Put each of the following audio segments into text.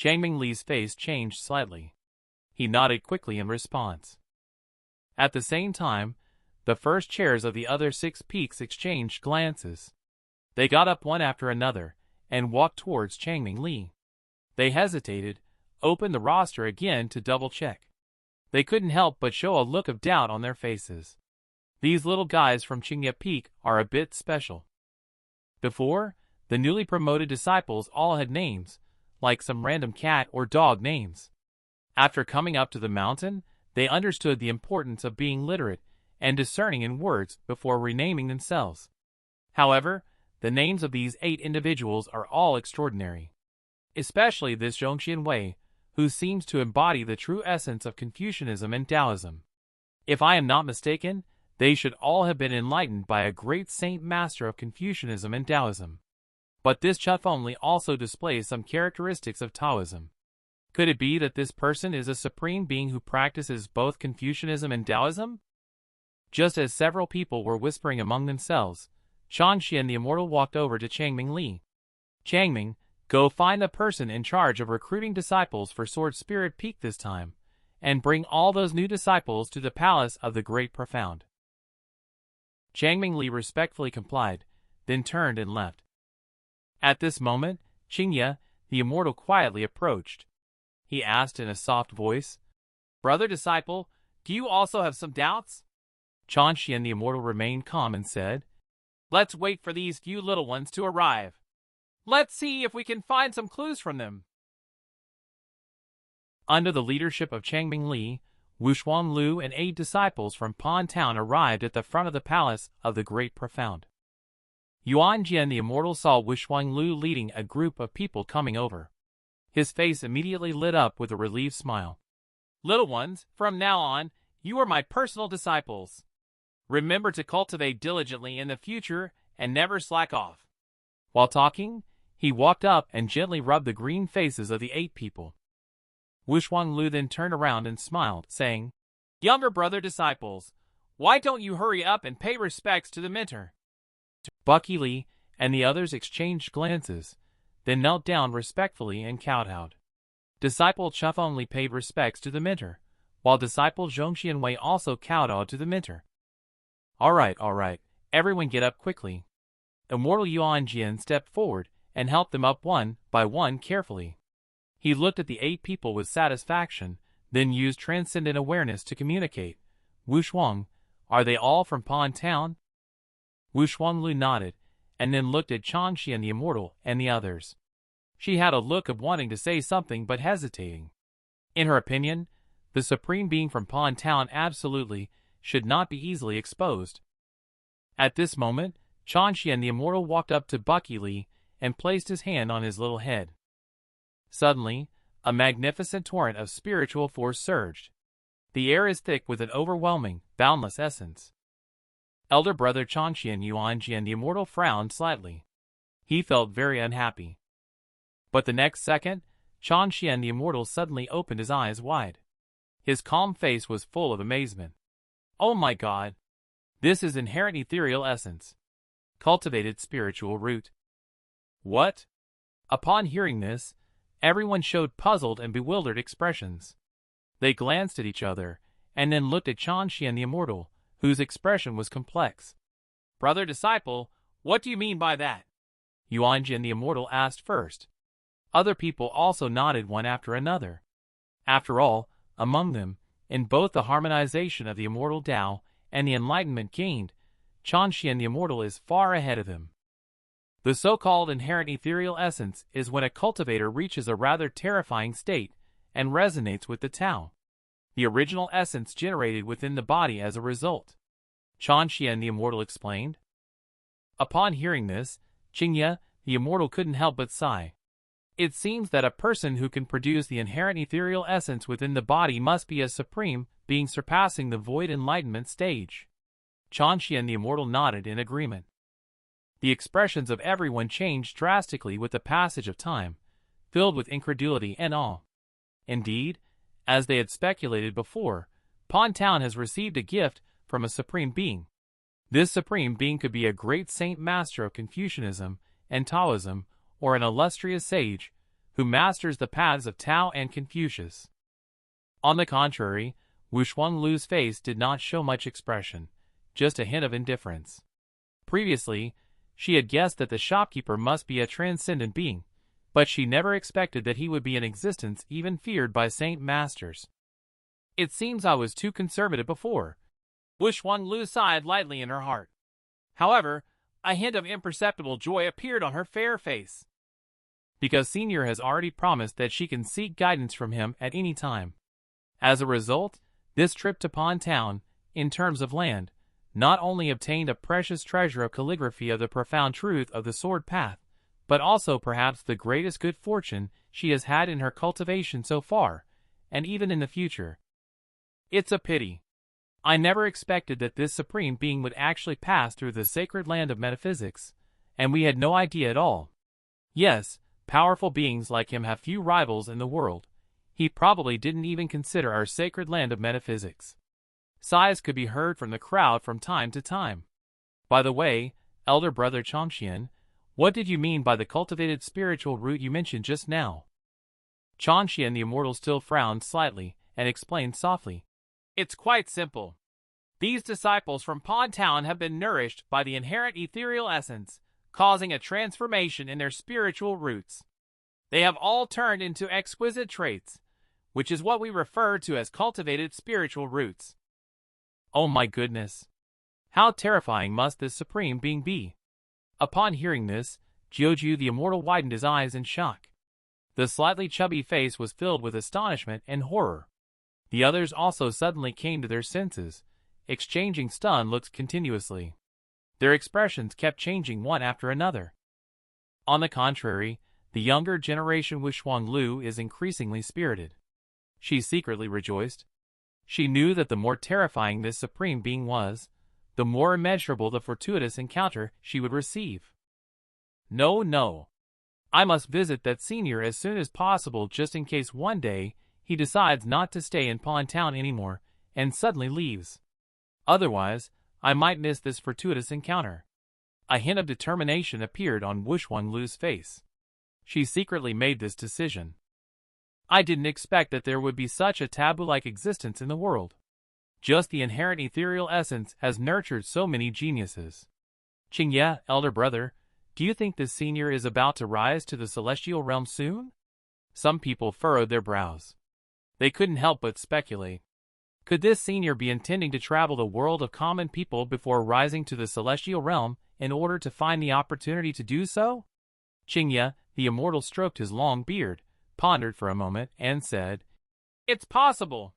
Changming Li's face changed slightly. He nodded quickly in response. At the same time, the first chairs of the other 6 peaks exchanged glances. They got up one after another and walked towards Changming Li. They hesitated, opened the roster again to double-check. They couldn't help but show a look of doubt on their faces. These little guys from Qingye Peak are a bit special. Before, the newly promoted disciples all had names, like some random cat or dog names. After coming up to the mountain, they understood the importance of being literate and discerning in words before renaming themselves. However, the names of these 8 individuals are all extraordinary. Especially this Zhongxian Wei, who seems to embody the true essence of Confucianism and Taoism. If I am not mistaken, they should all have been enlightened by a great saint master of Confucianism and Taoism. But this Chufengli also displays some characteristics of Taoism. Could it be that this person is a supreme being who practices both Confucianism and Taoism? Just as several people were whispering among themselves, Changxian the Immortal walked over to Changming Li. Changming, go find the person in charge of recruiting disciples for Sword Spirit Peak this time, and bring all those new disciples to the Palace of the Great Profound. Changming Li respectfully complied, then turned and left. At this moment, Qingye, the Immortal, quietly approached. He asked in a soft voice, "Brother disciple, do you also have some doubts?" Changxian the Immortal remained calm and said, "Let's wait for these few little ones to arrive. Let's see if we can find some clues from them." Under the leadership of Changming Li, Wuxuan Lu and 8 disciples from Pan Town arrived at the front of the Palace of the Great Profound. Yuan Jian the Immortal saw Wuxuan Lu leading a group of people coming over. His face immediately lit up with a relieved smile. "Little ones, from now on, you are my personal disciples. Remember to cultivate diligently in the future and never slack off." While talking, he walked up and gently rubbed the green faces of the 8 people. Wuxuan Lu then turned around and smiled, saying, "Younger brother disciples, why don't you hurry up and pay respects to the mentor?" Bucky Li and the others exchanged glances, then knelt down respectfully and kowtowed. Disciple Chufengli paid respects to the mentor, while disciple Zhongxian Wei also kowtowed to the mentor. All right, everyone get up quickly." Immortal Yuan Jian stepped forward and helped them up one by one carefully. He looked at the 8 people with satisfaction, then used transcendent awareness to communicate. "Wuxuan, are they all from Pan Town?" Wuxuan Lu nodded, and then looked at Changxian the Immortal and the others. She had a look of wanting to say something but hesitating. In her opinion, the Supreme Being from Pan Town absolutely should not be easily exposed. At this moment, Changxian the Immortal walked up to Bucky Li and placed his hand on his little head. Suddenly, a magnificent torrent of spiritual force surged. The air is thick with an overwhelming, boundless essence. Elder brother Changxian Yuan Jian the Immortal frowned slightly. He felt very unhappy. But the next second, Changxian the Immortal suddenly opened his eyes wide. His calm face was full of amazement. "Oh my God! This is inherent ethereal essence. Cultivated spiritual root." "What?" Upon hearing this, everyone showed puzzled and bewildered expressions. They glanced at each other, and then looked at Changxian the Immortal, whose expression was complex. "Brother disciple, what do you mean by that?" Yuan Jian the Immortal asked first. Other people also nodded one after another. After all, among them, in both the harmonization of the immortal Tao and the enlightenment gained, Changxian the Immortal is far ahead of him. The so-called inherent ethereal essence is when a cultivator reaches a rather terrifying state and resonates with the Tao, the original essence generated within the body as a result. Changxian the Immortal explained. Upon hearing this, Qingye, the Immortal, couldn't help but sigh. It seems that a person who can produce the inherent ethereal essence within the body must be a supreme being surpassing the void enlightenment stage. Changxian the Immortal nodded in agreement. The expressions of everyone changed drastically with the passage of time, filled with incredulity and awe. Indeed, as they had speculated before, Pan Town has received a gift from a supreme being. This supreme being could be a great saint master of Confucianism and Taoism, or an illustrious sage, who masters the paths of Tao and Confucius. On the contrary, Wuxuanlu's face did not show much expression, just a hint of indifference. Previously, she had guessed that the shopkeeper must be a transcendent being, but she never expected that he would be in existence even feared by saint masters. It seems I was too conservative before. Wuxuanlu sighed lightly in her heart. However, a hint of imperceptible joy appeared on her fair face. Because Senior has already promised that she can seek guidance from him at any time. As a result, this trip to Pond Town, in terms of land, not only obtained a precious treasure of calligraphy of the profound truth of the sword path, but also perhaps the greatest good fortune she has had in her cultivation so far, and even in the future. It's a pity. I never expected that this supreme being would actually pass through the sacred land of metaphysics, and we had no idea at all. Yes, powerful beings like him have few rivals in the world. He probably didn't even consider our sacred land of metaphysics. Sighs could be heard from the crowd from time to time. By the way, elder brother Changxian, what did you mean by the cultivated spiritual root you mentioned just now? Changxian the immortal still frowned slightly and explained softly. It's quite simple. These disciples from Pond Town have been nourished by the inherent ethereal essence, causing a transformation in their spiritual roots. They have all turned into exquisite traits, which is what we refer to as cultivated spiritual roots. Oh my goodness! How terrifying must this supreme being be? Upon hearing this, Jiuju the immortal widened his eyes in shock. The slightly chubby face was filled with astonishment and horror. The others also suddenly came to their senses, exchanging stunned looks continuously. Their expressions kept changing one after another. On the contrary, the younger generation Wuxuanlu is increasingly spirited. She secretly rejoiced. She knew that the more terrifying this supreme being was, the more immeasurable the fortuitous encounter she would receive. No. I must visit that senior as soon as possible just in case one day he decides not to stay in Pond Town anymore and suddenly leaves. Otherwise, I might miss this fortuitous encounter. A hint of determination appeared on Wuxuanlu's face. She secretly made this decision. I didn't expect that there would be such a taboo-like existence in the world. Just the inherent ethereal essence has nurtured so many geniuses. Qingye, elder brother, do you think this senior is about to rise to the celestial realm soon? Some people furrowed their brows. They couldn't help but speculate. Could this senior be intending to travel the world of common people before rising to the celestial realm in order to find the opportunity to do so? Qingye, the immortal, stroked his long beard, pondered for a moment, and said, It's possible.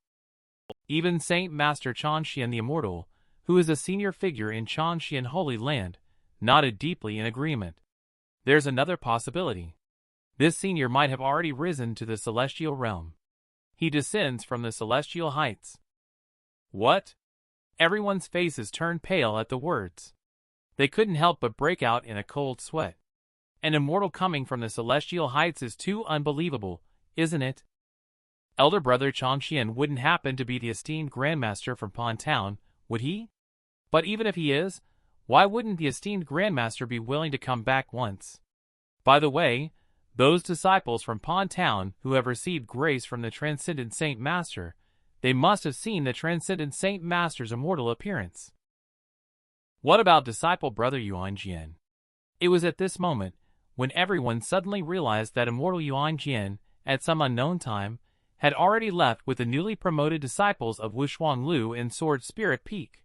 Even Saint Master Changxian the immortal, who is a senior figure in Changxian Holy Land, nodded deeply in agreement. There's another possibility. This senior might have already risen to the celestial realm. He descends from the celestial heights. What? Everyone's faces turned pale at the words. They couldn't help but break out in a cold sweat. An immortal coming from the celestial heights is too unbelievable, isn't it? Elder brother Changxian wouldn't happen to be the esteemed Grandmaster from Pond Town, would he? But even if he is, why wouldn't the esteemed Grandmaster be willing to come back once? By the way, those disciples from Pond Town who have received grace from the Transcendent Saint Master, they must have seen the Transcendent Saint Master's immortal appearance. What about disciple brother Yuanjian? It was at this moment, when everyone suddenly realized that immortal Yuanjian, at some unknown time, had already left with the newly promoted disciples of Wuxuanlu in Sword Spirit Peak.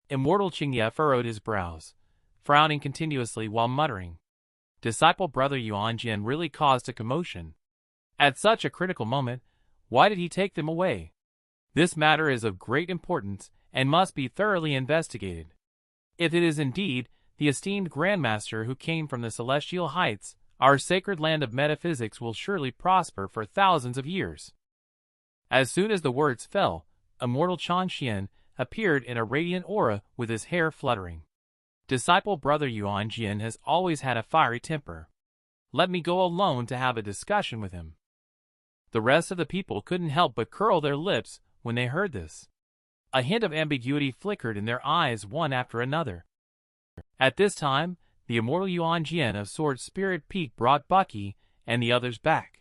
Immortal Qingye furrowed his brows, frowning continuously while muttering. Disciple brother Yuanjian really caused a commotion. At such a critical moment, why did he take them away? This matter is of great importance and must be thoroughly investigated. If it is indeed the esteemed Grandmaster who came from the celestial heights, our sacred land of metaphysics will surely prosper for thousands of years. As soon as the words fell, immortal Changxian appeared in a radiant aura with his hair fluttering. Disciple brother Yuanjian has always had a fiery temper. Let me go alone to have a discussion with him. The rest of the people couldn't help but curl their lips when they heard this. A hint of ambiguity flickered in their eyes one after another. At this time, the immortal Yuanjian of Sword Spirit Peak brought Bucky and the others back.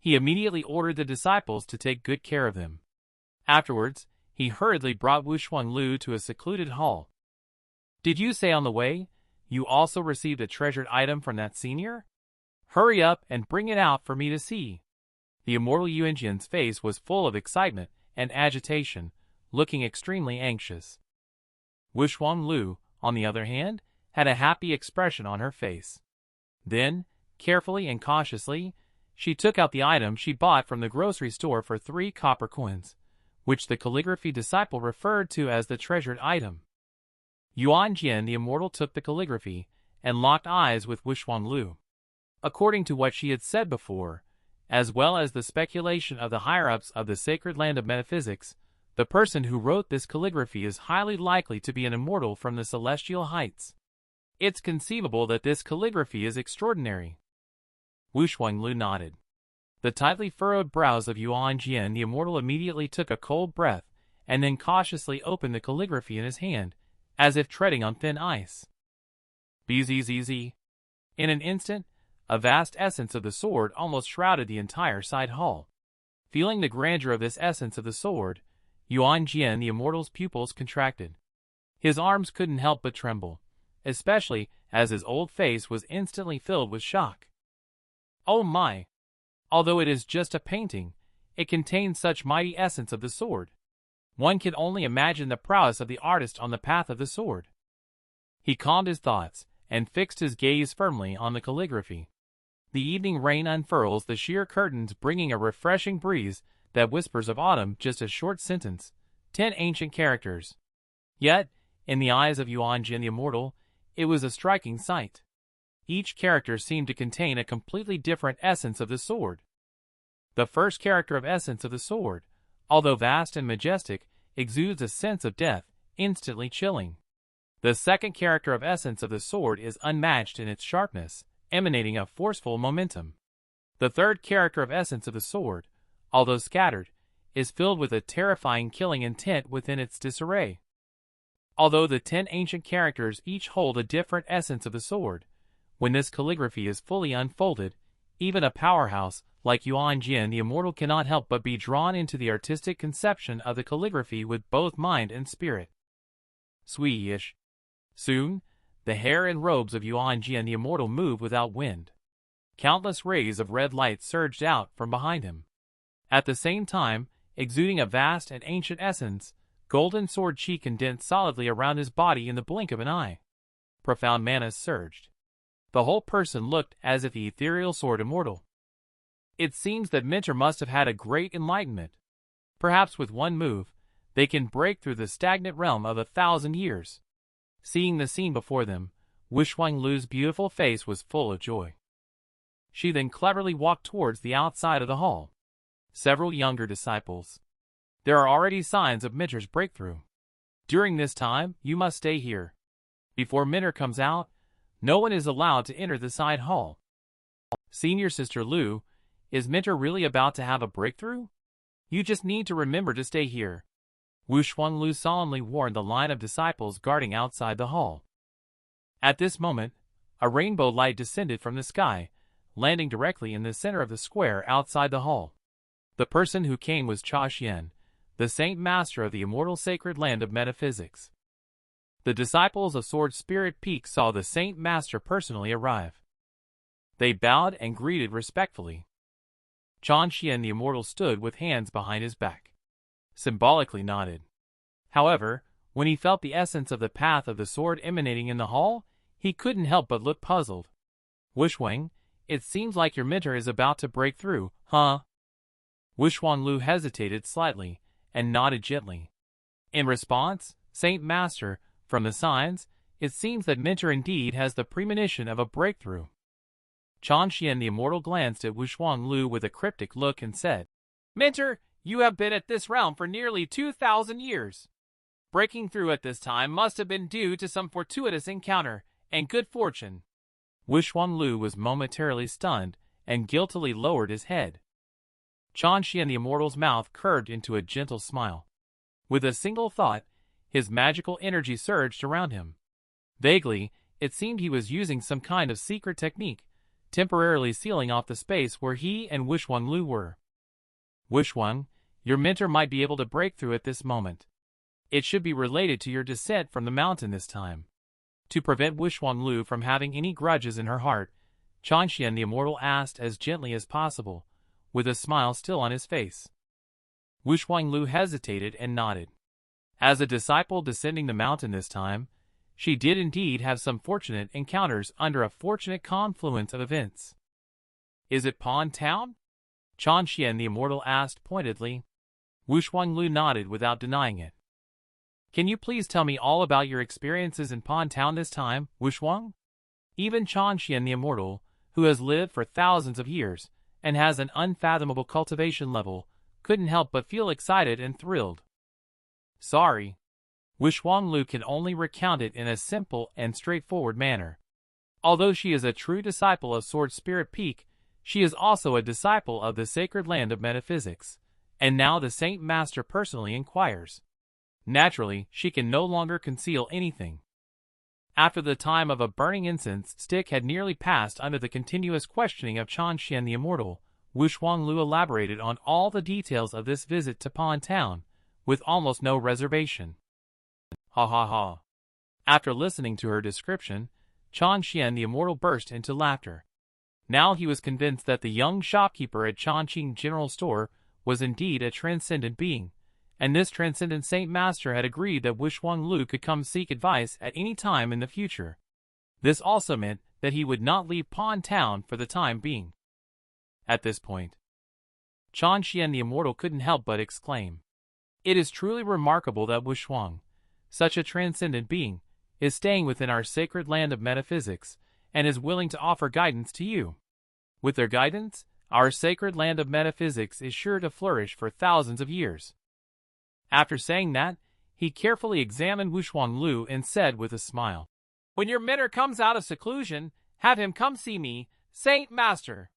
He immediately ordered the disciples to take good care of them. Afterwards, he hurriedly brought Wuxuanlu to a secluded hall. "Did you say on the way, you also received a treasured item from that senior? Hurry up and bring it out for me to see." The immortal Yuanjian's face was full of excitement and agitation, looking extremely anxious. Wuxuanlu, on the other hand, had a happy expression on her face. Then, carefully and cautiously, she took out the item she bought from the grocery store for 3 copper coins, which the calligraphy disciple referred to as the treasured item. Yuanjian the immortal took the calligraphy and locked eyes with Wuxuanlu. According to what she had said before, as well as the speculation of the higher-ups of the sacred land of metaphysics, the person who wrote this calligraphy is highly likely to be an immortal from the celestial heights. It's conceivable that this calligraphy is extraordinary. Wuxuanlu nodded. The tightly furrowed brows of Yuanjian the immortal immediately took a cold breath, and then cautiously opened the calligraphy in his hand, as if treading on thin ice. Bzzz. In an instant, a vast essence of the sword almost shrouded the entire side hall. Feeling the grandeur of this essence of the sword, Yuanjian the immortal's pupils contracted. His arms couldn't help but tremble, especially as his old face was instantly filled with shock. Oh my! Although it is just a painting, it contains such mighty essence of the sword. One can only imagine the prowess of the artist on the path of the sword. He calmed his thoughts and fixed his gaze firmly on the calligraphy. The evening rain unfurls the sheer curtains, bringing a refreshing breeze that whispers of autumn. Just a short sentence, 10 ancient characters. Yet, in the eyes of Yuanjian the immortal, it was a striking sight. Each character seemed to contain a completely different essence of the sword. The first character of essence of the sword, although vast and majestic, exudes a sense of death, instantly chilling. The second character of essence of the sword is unmatched in its sharpness, emanating a forceful momentum. The third character of essence of the sword, although scattered, is filled with a terrifying killing intent within its disarray. Although the 10 ancient characters each hold a different essence of the sword, when this calligraphy is fully unfolded, even a powerhouse like Yuanjian the immortal cannot help but be drawn into the artistic conception of the calligraphy with both mind and spirit. Sweetish. Soon, the hair and robes of Yuanjian the immortal moved without wind. Countless rays of red light surged out from behind him. At the same time, exuding a vast and ancient essence, golden sword chi condensed solidly around his body in the blink of an eye. Profound mana surged. The whole person looked as if the ethereal sword immortal. It seems that Mentor must have had a great enlightenment. Perhaps with one move, they can break through the stagnant realm of 1,000 years. Seeing the scene before them, Wuxuanlu's beautiful face was full of joy. She then cleverly walked towards the outside of the hall. Several younger disciples. There are already signs of Mentor's breakthrough. During this time, you must stay here. Before Mentor comes out, no one is allowed to enter the side hall. Senior Sister Lu, is Mentor really about to have a breakthrough? You just need to remember to stay here. Wuxuanlu solemnly warned the line of disciples guarding outside the hall. At this moment, a rainbow light descended from the sky, landing directly in the center of the square outside the hall. The person who came was Cha Xian, the Saint Master of the immortal sacred land of metaphysics. The disciples of Sword Spirit Peak saw the Saint Master personally arrive. They bowed and greeted respectfully. Cha Xian the immortal stood with hands behind his back, symbolically nodded. However, when he felt the essence of the path of the sword emanating in the hall, he couldn't help but look puzzled. Wuxuang, it seems like your mentor is about to break through, huh? Wuxuanlu hesitated slightly and nodded gently. In response, Saint Master, from the signs, it seems that Mentor indeed has the premonition of a breakthrough. Cha Xian the immortal glanced at Wuxuanlu with a cryptic look and said, Mentor, you have been at this realm for nearly 2,000 years. Breaking through at this time must have been due to some fortuitous encounter and good fortune. Wuxuanlu was momentarily stunned and guiltily lowered his head. Cha Xian the immortal's mouth curved into a gentle smile. With a single thought, his magical energy surged around him. Vaguely, it seemed he was using some kind of secret technique, temporarily sealing off the space where he and Wushuang Lu were. Wushuang, your mentor might be able to break through at this moment. It should be related to your descent from the mountain this time. To prevent Wushuang Lu from having any grudges in her heart, Changxian the Immortal asked as gently as possible, with a smile still on his face. Wushuang Lu hesitated and nodded. As a disciple descending the mountain this time, she did indeed have some fortunate encounters under a fortunate confluence of events. Is it Pawn Town? Changxian the Immortal asked pointedly. Wushuang Lu nodded without denying it. Can you please tell me all about your experiences in Pawn Town this time, Wushuang? Even Changxian the Immortal, who has lived for thousands of years and has an unfathomable cultivation level, couldn't help but feel excited and thrilled. Sorry. Wushuang Lu can only recount it in a simple and straightforward manner. Although she is a true disciple of Sword Spirit Peak, she is also a disciple of the sacred land of metaphysics, and now the Saint Master personally inquires. Naturally, she can no longer conceal anything. After the time of a burning incense stick had nearly passed under the continuous questioning of Changxian the Immortal, Wushuang Lu elaborated on all the details of this visit to Pawn Town, with almost no reservation. Ha ha ha. After listening to her description, Changxian the Immortal burst into laughter. Now he was convinced that the young shopkeeper at Chongqing General Store was indeed a transcendent being, and this transcendent Saint Master had agreed that Wushuang Lu could come seek advice at any time in the future. This also meant that he would not leave Pawn Town for the time being. At this point, Changxian the Immortal couldn't help but exclaim, "It is truly remarkable that Wushuang, such a transcendent being, is staying within our sacred land of metaphysics and is willing to offer guidance to you. With their guidance, our sacred land of metaphysics is sure to flourish for thousands of years." After saying that, he carefully examined Wushuang Lu and said with a smile, "When your mentor comes out of seclusion, have him come see me, Saint Master.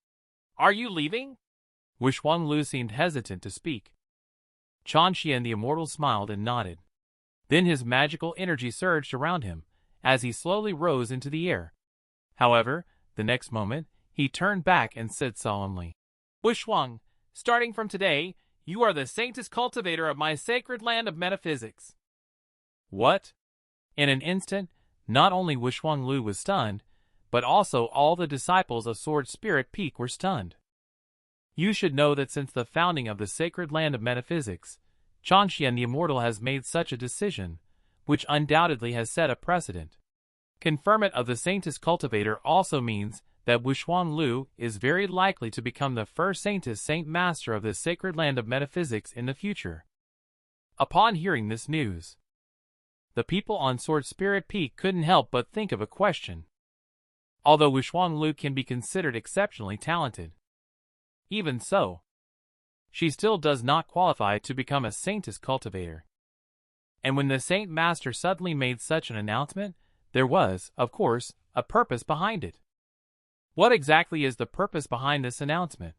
Are you leaving?" Wushuang Lu seemed hesitant to speak. Changxian the Immortal smiled and nodded. Then his magical energy surged around him, as he slowly rose into the air. However, the next moment, he turned back and said solemnly, "Wushuang, starting from today, you are the saintest cultivator of my sacred land of metaphysics." What? In an instant, not only Wushuang Lu was stunned, but also all the disciples of Sword Spirit Peak were stunned. You should know that since the founding of the sacred land of metaphysics, Changxian the Immortal has made such a decision, which undoubtedly has set a precedent. Conferment of the saintest cultivator also means that Wushuang Lu is very likely to become the first saintest Saint Master of the sacred land of metaphysics in the future. Upon hearing this news, the people on Sword Spirit Peak couldn't help but think of a question. Although Wushuang Lu can be considered exceptionally talented, even so, she still does not qualify to become a saintest cultivator. And when the Saint Master suddenly made such an announcement, there was, of course, a purpose behind it. What exactly is the purpose behind this announcement?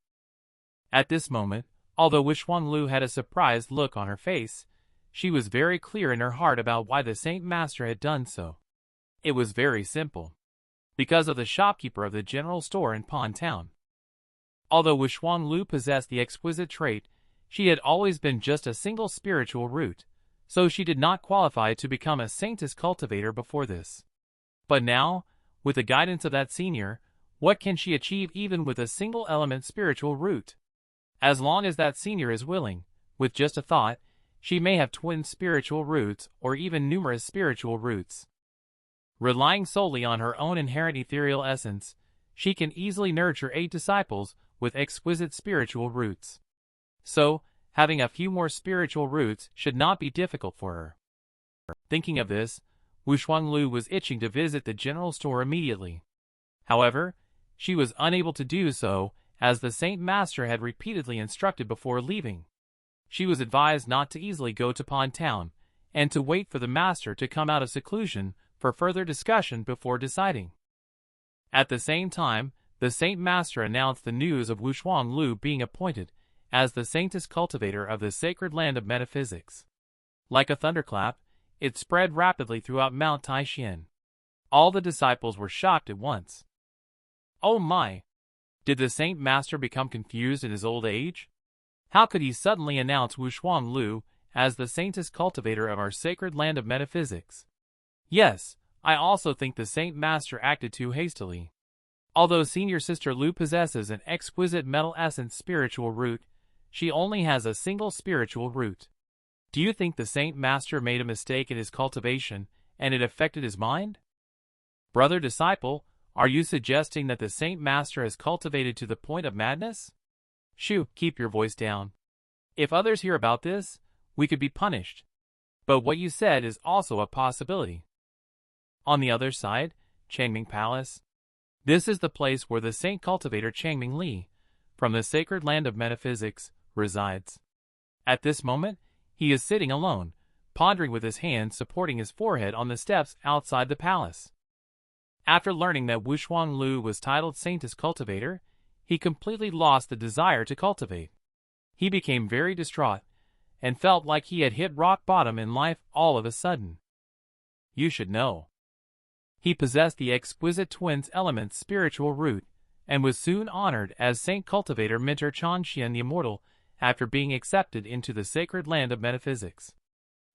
At this moment, although Wushuang Lu had a surprised look on her face, she was very clear in her heart about why the Saint Master had done so. It was very simple. Because of the shopkeeper of the general store in Pawn Town. Although Wushuang Lu possessed the exquisite trait, she had always been just a single spiritual root, so she did not qualify to become a saintest cultivator before this. But now, with the guidance of that senior, what can she achieve even with a single element spiritual root? As long as that senior is willing, with just a thought, she may have twin spiritual roots or even numerous spiritual roots. Relying solely on her own inherent ethereal essence, she can easily nurture 8 disciples with exquisite spiritual roots. So, having a few more spiritual roots should not be difficult for her. Thinking of this, Wushuang Lu was itching to visit the general store immediately. However, she was unable to do so, as the Saint Master had repeatedly instructed before leaving. She was advised not to easily go to Pawn Town, and to wait for the Master to come out of seclusion for further discussion before deciding. At the same time, the Saint Master announced the news of Wushuang Lu being appointed as the saintest cultivator of the sacred land of metaphysics. Like a thunderclap, it spread rapidly throughout Mount Taishan. All the disciples were shocked at once. "Oh my, Did the Saint Master become confused in his old age? How could he suddenly announce Wu Shuang Lu as the saintest cultivator of our sacred land of metaphysics? Yes, I also think the Saint Master acted too hastily. Although Senior Sister Lu possesses an exquisite metal essence spiritual root, she only has a single spiritual root. Do you think the Saint Master made a mistake in his cultivation, and it affected his mind? Brother disciple, are you suggesting that the Saint Master has cultivated to the point of madness? Shoo, keep your voice down. If others hear about this, we could be punished. But what you said is also a possibility. On the other side, Changming Palace. This is the place where the saint cultivator Changming Li, from the sacred land of metaphysics, resides. At this moment, he is sitting alone, pondering with his hands supporting his forehead on the steps outside the palace. After learning that Wu Shuang Lu was titled Saintest Cultivator, he completely lost the desire to cultivate. He became very distraught, and felt like he had hit rock bottom in life all of a sudden. You should know. He possessed the exquisite twins element spiritual root, and was soon honored as Saint Cultivator Mentor Chan Xian the Immortal after being accepted into the sacred land of metaphysics.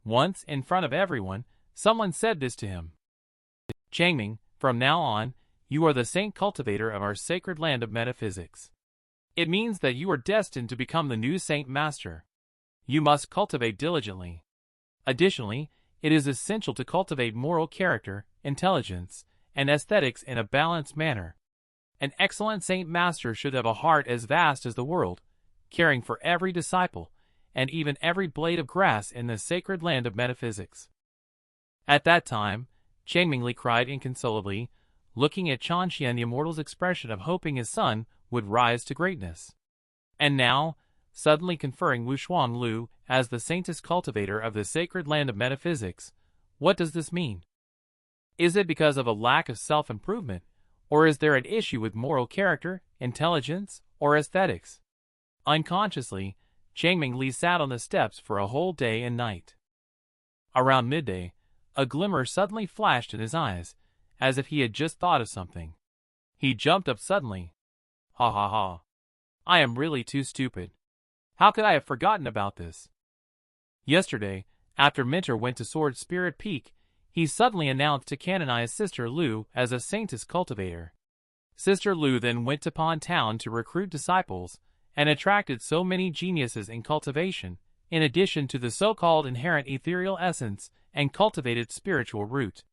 Once, in front of everyone, someone said this to him. Changming, from now on, you are the Saint Cultivator of our sacred land of metaphysics. It means that you are destined to become the new Saint Master. You must cultivate diligently. Additionally, it is essential to cultivate moral character, intelligence, and aesthetics in a balanced manner. An excellent Saint Master should have a heart as vast as the world, caring for every disciple, and even every blade of grass in the sacred land of metaphysics. At that time, Changming Li cried inconsolably, looking at Chan Xian the Immortal's expression of hoping his son would rise to greatness. And now, suddenly conferring Wu Shuang Lu as the saintest cultivator of the sacred land of metaphysics, what does this mean? Is it because of a lack of self-improvement, or is there an issue with moral character, intelligence, or aesthetics? Unconsciously, Changming Li sat on the steps for a whole day and night. Around midday, a glimmer suddenly flashed in his eyes, as if he had just thought of something. He jumped up suddenly. Ha ha ha. I am really too stupid. How could I have forgotten about this? Yesterday, after Mentor went to Sword Spirit Peak, he suddenly announced to canonize Sister Lu as a saintest cultivator. Sister Lu then went to Pond Town to recruit disciples, and attracted so many geniuses in cultivation, in addition to the so-called inherent ethereal essence and cultivated spiritual root.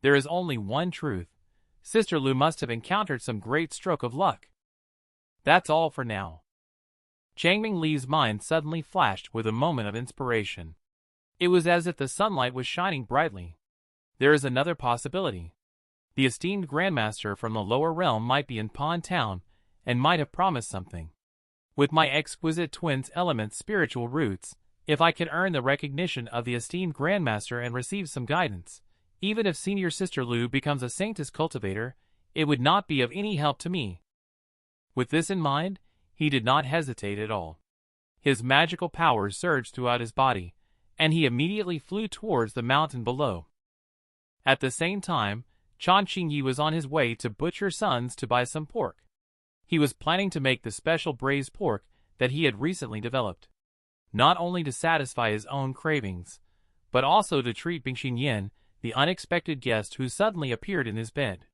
There is only one truth. Sister Lu must have encountered some great stroke of luck. That's all for now. Changming Li's mind suddenly flashed with a moment of inspiration. It was as if the sunlight was shining brightly. There is another possibility. The esteemed Grandmaster from the lower realm might be in Pond Town, and might have promised something. With my exquisite twins element spiritual roots, if I can earn the recognition of the esteemed Grandmaster and receive some guidance, even if Senior Sister Lu becomes a saintest cultivator, it would not be of any help to me. With this in mind, he did not hesitate at all. His magical powers surged throughout his body, and he immediately flew towards the mountain below. At the same time, Chan Qingyi was on his way to Butcher Son's to buy some pork. He was planning to make the special braised pork that he had recently developed, not only to satisfy his own cravings, but also to treat Bingxin Yan, the unexpected guest who suddenly appeared in his bed.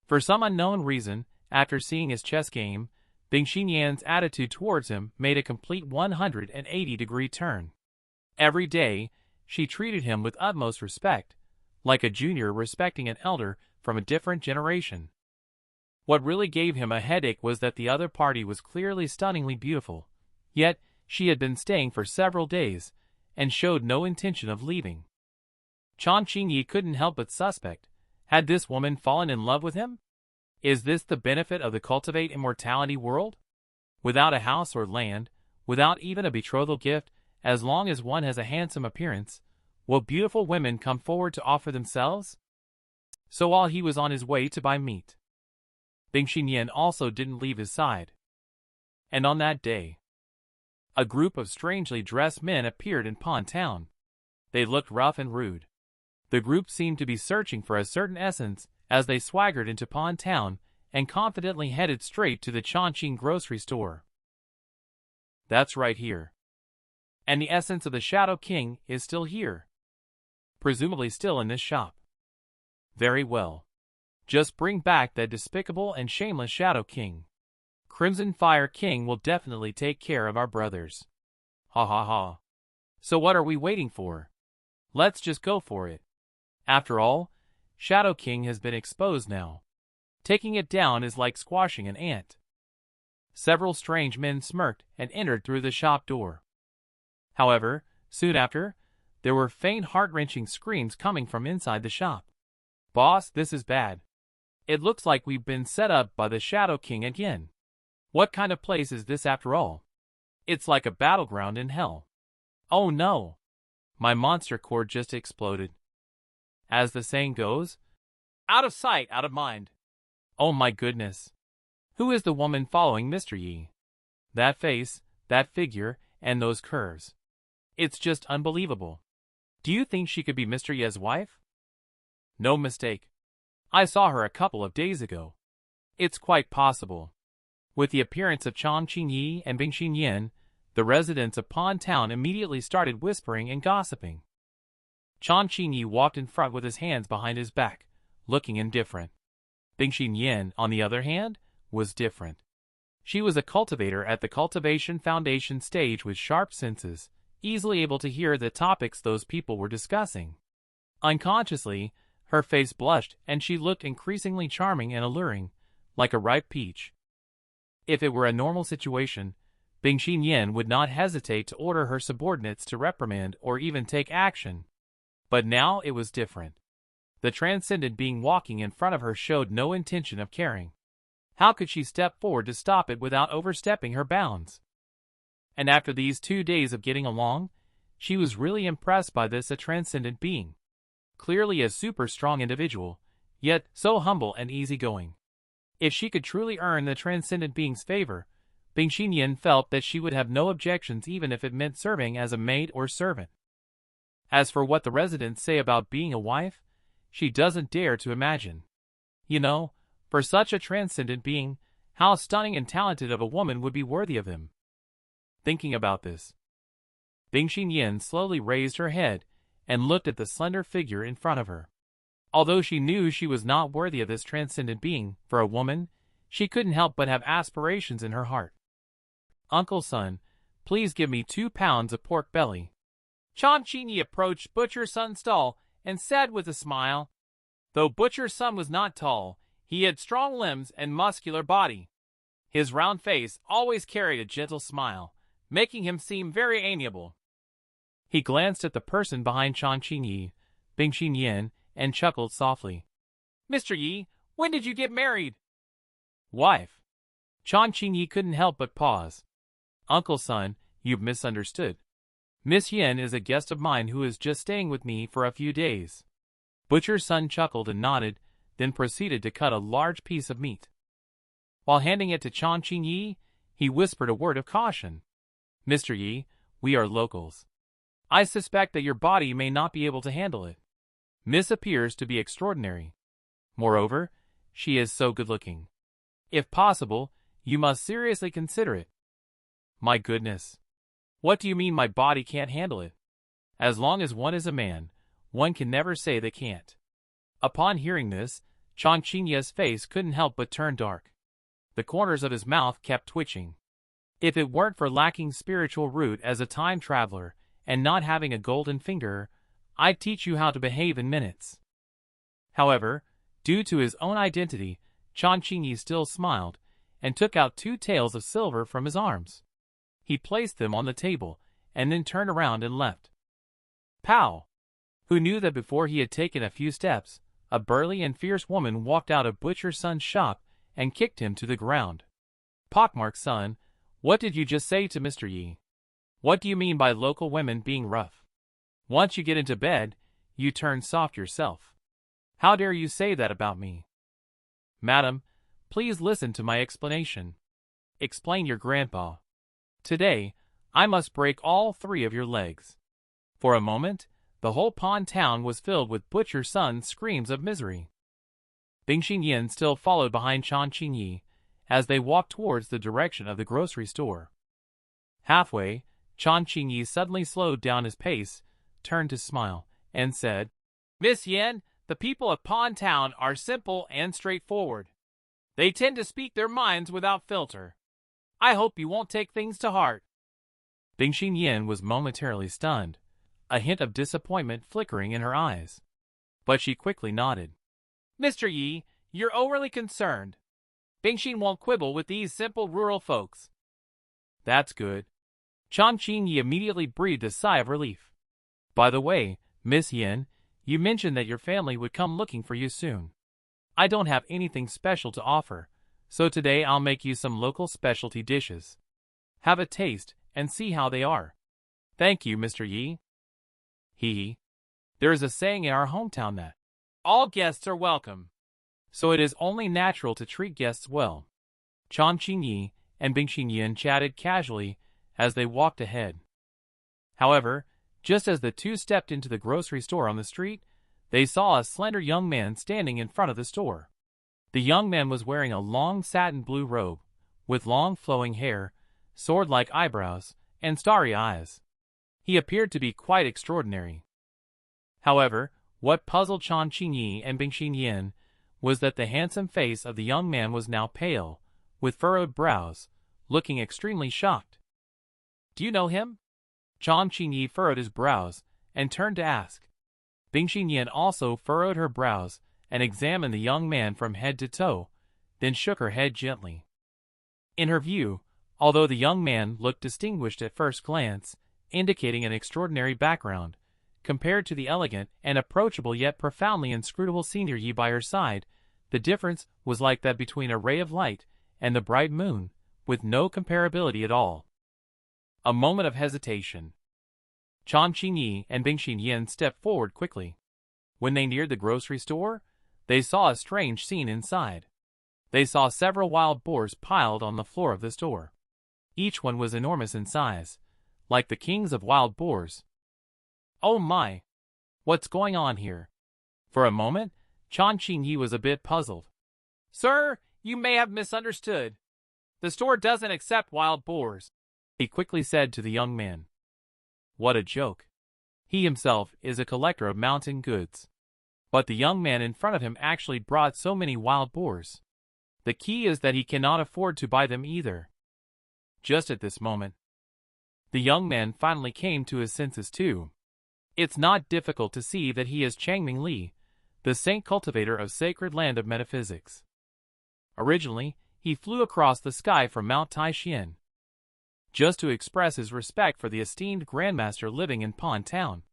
For some unknown reason, after seeing his chess game, Bingxin Yan's attitude towards him made a complete 180-degree turn. Every day, she treated him with utmost respect, like a junior respecting an elder from a different generation. What really gave him a headache was that the other party was clearly stunningly beautiful, yet she had been staying for several days, and showed no intention of leaving. Chan Qingyi couldn't help but suspect, had this woman fallen in love with him? Is this the benefit of the cultivate immortality world? Without a house or land, without even a betrothal gift, as long as one has a handsome appearance, will beautiful women come forward to offer themselves? So while he was on his way to buy meat, Bingxin Yan also didn't leave his side. And on that day, a group of strangely dressed men appeared in Pond Town. They looked rough and rude. The group seemed to be searching for a certain essence as they swaggered into Pond Town and confidently headed straight to the Chongqing grocery store. That's right here. And the essence of the Shadow King is still here. Presumably still in this shop. Very well. Just bring back that despicable and shameless Shadow King. Crimson Fire King will definitely take care of our brothers. Ha ha ha. So what are we waiting for? Let's just go for it. After all, Shadow King has been exposed now. Taking it down is like squashing an ant. Several strange men smirked and entered through the shop door. However, soon after, there were faint heart-wrenching screams coming from inside the shop. Boss, this is bad. It looks like we've been set up by the Shadow King again. What kind of place is this after all? It's like a battleground in hell. Oh no! My monster cord just exploded. As the saying goes, out of sight, out of mind. Oh my goodness. Who is the woman following Mr. Yi? That face, that figure, and those curves. It's just unbelievable. Do you think she could be Mr. Yi's wife? No mistake. I saw her a couple of days ago. It's quite possible. With the appearance of Chongqing Yi and Bingxin Yin, the residents of Pond Town immediately started whispering and gossiping. Chongqing Yi walked in front with his hands behind his back, looking indifferent. Bingxin Yin, on the other hand, was different. She was a cultivator at the cultivation foundation stage with sharp senses, easily able to hear the topics those people were discussing. Unconsciously, her face blushed and she looked increasingly charming and alluring, like a ripe peach. If it were a normal situation, Bingxin Yin would not hesitate to order her subordinates to reprimand or even take action. But now it was different. The transcendent being walking in front of her showed no intention of caring. How could she step forward to stop it without overstepping her bounds? And after these 2 days of getting along, she was really impressed by this transcendent being. Clearly a super strong individual, yet so humble and easygoing. If she could truly earn the transcendent being's favor, Bingxin Yin felt that she would have no objections even if it meant serving as a maid or servant. As for what the residents say about being a wife, she doesn't dare to imagine. You know, for such a transcendent being, how stunning and talented of a woman would be worthy of him. Thinking about this, Bingxin Yin slowly raised her head and looked at the slender figure in front of her. Although she knew she was not worthy of this transcendent being, for a woman, she couldn't help but have aspirations in her heart. Uncle Sun, please give me 2 pounds of pork belly. Chongqing Yi approached Butcher Sun's stall and said with a smile. Though Butcher Sun was not tall, he had strong limbs and muscular body. His round face always carried a gentle smile, making him seem very amiable. He glanced at the person behind Chongqing Yi, Bingxin Yin, and chuckled softly. Mr. Yi, when did you get married? Wife. Chongqing Yi couldn't help but pause. Uncle Sun, you've misunderstood. Miss Yin is a guest of mine who is just staying with me for a few days. Butcher Sun chuckled and nodded, then proceeded to cut a large piece of meat. While handing it to Chongqing Yi, he whispered a word of caution. Mr. Yi, we are locals. I suspect that your body may not be able to handle it. Miss appears to be extraordinary. Moreover, she is so good-looking. If possible, you must seriously consider it. My goodness. What do you mean my body can't handle it? As long as one is a man, one can never say they can't. Upon hearing this, Chongqing Yi's face couldn't help but turn dark. The corners of his mouth kept twitching. If it weren't for lacking spiritual root as a time traveler and not having a golden finger, I'd teach you how to behave in minutes. However, due to his own identity, Chongqing Yi still smiled and took out 2 taels of silver from his arms. He placed them on the table and then turned around and left. Pow! Who knew that before he had taken a few steps, a burly and fierce woman walked out of Butcher Sun's shop and kicked him to the ground. Pockmark Son, what did you just say to Mr. Yi? What do you mean by local women being rough? Once you get into bed, you turn soft yourself. How dare you say that about me? Madam, please listen to my explanation. Explain your grandpa. Today, I must break all 3 of your legs. For a moment, the whole pond town was filled with Butcher Sun's screams of misery. Bing Xingyan still followed behind Chan Qingyi as they walked towards the direction of the grocery store. Halfway, Chan Qingyi suddenly slowed down his pace, turned to smile, and said, "Miss Yan, the people of Pond Town are simple and straightforward. They tend to speak their minds without filter. I hope you won't take things to heart." Bing Xingyan was momentarily stunned, a hint of disappointment flickering in her eyes. But she quickly nodded. "Mr. Yi, you're overly concerned. Bingxin won't quibble with these simple rural folks." "That's good." Chan Qingyi immediately breathed a sigh of relief. "By the way, Miss Yin, you mentioned that your family would come looking for you soon. I don't have anything special to offer, so today I'll make you some local specialty dishes. Have a taste and see how they are." "Thank you, Mr. Yi." There is a saying in our hometown that all guests are welcome, so it is only natural to treat guests well. Chan Qingyi and Bing Xingyan chatted casually as they walked ahead. However, just as the two stepped into the grocery store on the street, they saw a slender young man standing in front of the store. The young man was wearing a long satin blue robe, with long flowing hair, sword-like eyebrows, and starry eyes. He appeared to be quite extraordinary. However, what puzzled Chan Qingyi and Bing Xingyan was that the handsome face of the young man was now pale, with furrowed brows, looking extremely shocked. "Do you know him?" Chan Qingyi furrowed his brows and turned to ask. Bing Xingyan also furrowed her brows and examined the young man from head to toe, then shook her head gently. In her view, although the young man looked distinguished at first glance, indicating an extraordinary background, compared to the elegant and approachable yet profoundly inscrutable Senior Yi by her side, the difference was like that between a ray of light and the bright moon, with no comparability at all. A moment of hesitation. Chan Qingyi and Bing Xingyan stepped forward quickly. When they neared the grocery store, they saw a strange scene inside. They saw several wild boars piled on the floor of the store. Each one was enormous in size, like the kings of wild boars. "Oh my! What's going on here?" For a moment, Chan Qingyi was a bit puzzled. "Sir, you may have misunderstood. The store doesn't accept wild boars," he quickly said to the young man. What a joke. He himself is a collector of mountain goods. But the young man in front of him actually brought so many wild boars. The key is that he cannot afford to buy them either. Just at this moment, the young man finally came to his senses too. It's not difficult to see that he is Changming Li, the saint cultivator of sacred land of metaphysics. Originally, he flew across the sky from Mount Taishan, just to express his respect for the esteemed grandmaster living in Pond Town,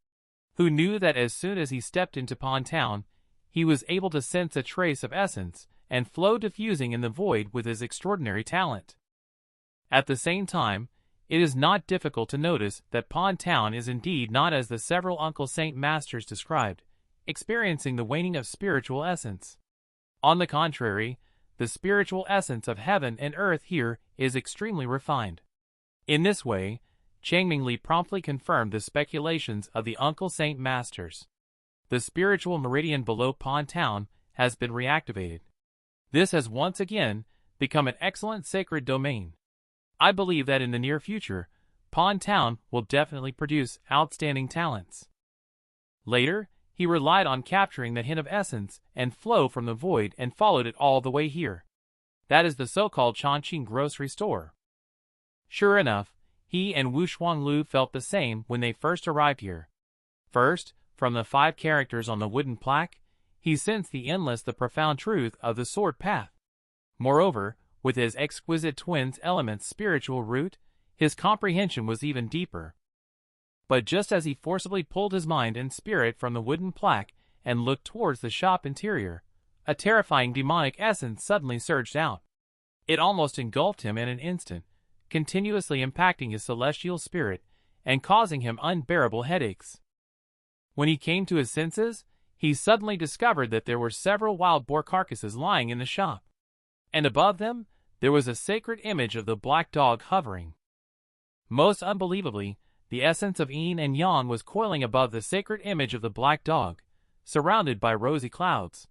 who knew that as soon as he stepped into Pond Town, he was able to sense a trace of essence and flow diffusing in the void with his extraordinary talent. At the same time, it is not difficult to notice that Pond Town is indeed not as the several Uncle Saint Masters described, experiencing the waning of spiritual essence. On the contrary, the spiritual essence of heaven and earth here is extremely refined. In this way, Changming Li promptly confirmed the speculations of the Uncle Saint Masters. The spiritual meridian below Pond Town has been reactivated. This has once again become an excellent sacred domain. I believe that in the near future, Pond Town will definitely produce outstanding talents. Later, he relied on capturing the hint of essence and flow from the void and followed it all the way here. That is the so-called Changqing grocery store. Sure enough, he and Wu Shuanglu felt the same when they first arrived here. First, from the 5 characters on the wooden plaque, he sensed the profound truth of the sword path. Moreover, with his exquisite twins element's spiritual root, his comprehension was even deeper. But just as he forcibly pulled his mind and spirit from the wooden plaque and looked towards the shop interior, a terrifying demonic essence suddenly surged out. It almost engulfed him in an instant, continuously impacting his celestial spirit and causing him unbearable headaches. When he came to his senses, he suddenly discovered that there were several wild boar carcasses lying in the shop, and above them, there was a sacred image of the black dog hovering. Most unbelievably, the essence of yin and yang was coiling above the sacred image of the black dog, surrounded by rosy clouds.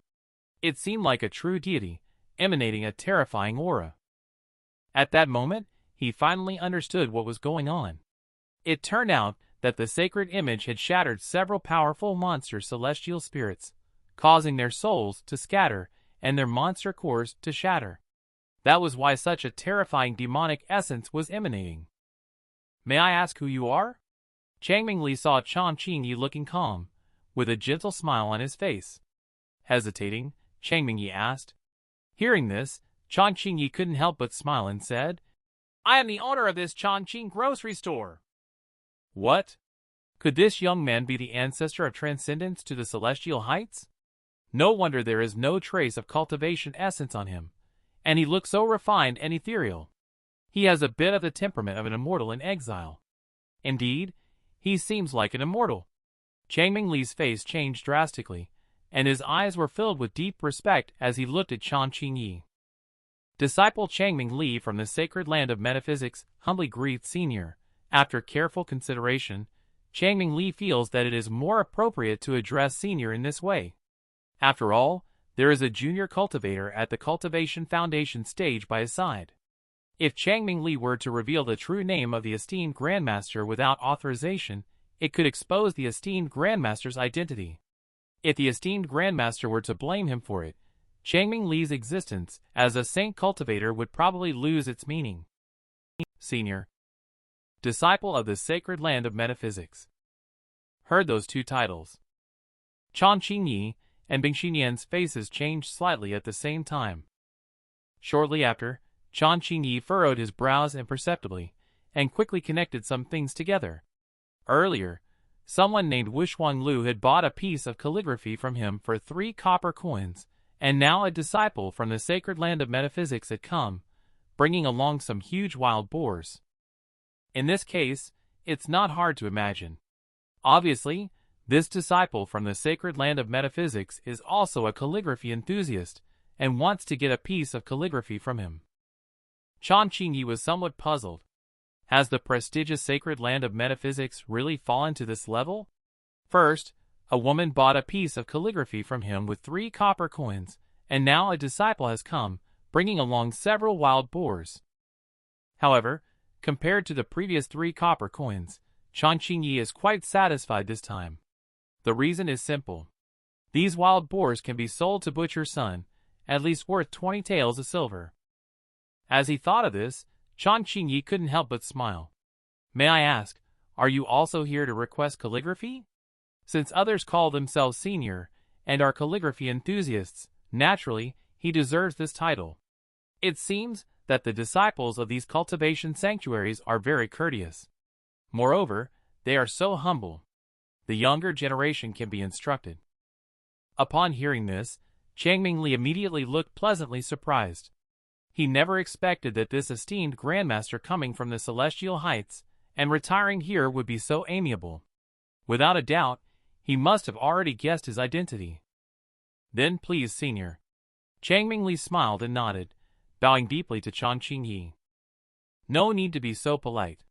It seemed like a true deity, emanating a terrifying aura. At that moment, he finally understood what was going on. It turned out that the sacred image had shattered several powerful monster celestial spirits, causing their souls to scatter and their monster cores to shatter. That was why such a terrifying demonic essence was emanating. "May I ask who you are?" Changming Li saw Chan Qingyi looking calm, with a gentle smile on his face. Hesitating, Changming Yi asked. Hearing this, Chan Qingyi couldn't help but smile and said, "I am the owner of this Changqing grocery store." What? Could this young man be the ancestor of transcendence to the celestial heights? No wonder there is no trace of cultivation essence on him, and he looks so refined and ethereal. He has a bit of the temperament of an immortal in exile. Indeed, he seems like an immortal. Changming Li's face changed drastically, and his eyes were filled with deep respect as he looked at Chan Qingyi. Disciple Changming Li from the sacred land of metaphysics humbly greets Senior. After careful consideration, Changming Li feels that it is more appropriate to address Senior in this way. After all, there is a junior cultivator at the cultivation foundation stage by his side. If Changming Li were to reveal the true name of the esteemed Grandmaster without authorization, it could expose the esteemed Grandmaster's identity. If the esteemed Grandmaster were to blame him for it, Changming Li's existence as a saint cultivator would probably lose its meaning. Senior, disciple of the sacred land of metaphysics. Heard those two titles. Chan Qingyi and Bing Xinyan's faces changed slightly at the same time. Shortly after, Chan Qingyi furrowed his brows imperceptibly, and quickly connected some things together. Earlier, someone named Wushuang Lu had bought a piece of calligraphy from him for 3 copper coins, and now a disciple from the sacred land of metaphysics had come, bringing along some huge wild boars. In this case, it's not hard to imagine. Obviously, this disciple from the sacred land of metaphysics is also a calligraphy enthusiast, and wants to get a piece of calligraphy from him. Chan Qingyi was somewhat puzzled. Has the prestigious sacred land of metaphysics really fallen to this level? First, a woman bought a piece of calligraphy from him with 3 copper coins, and now a disciple has come, bringing along several wild boars. However, compared to the previous 3 copper coins, Chan Qingyi is quite satisfied this time. The reason is simple. These wild boars can be sold to Butcher's son, at least worth 20 taels of silver. As he thought of this, Chan Qingyi couldn't help but smile. "May I ask, are you also here to request calligraphy?" Since others call themselves senior and are calligraphy enthusiasts, naturally, he deserves this title. It seems that the disciples of these cultivation sanctuaries are very courteous. Moreover, they are so humble. The younger generation can be instructed. Upon hearing this, Changming Li immediately looked pleasantly surprised. He never expected that this esteemed Grandmaster coming from the celestial heights and retiring here would be so amiable. Without a doubt, he must have already guessed his identity. "Then please, Senior." Changming Li smiled and nodded, bowing deeply to Chan Qingyi. "No need to be so polite.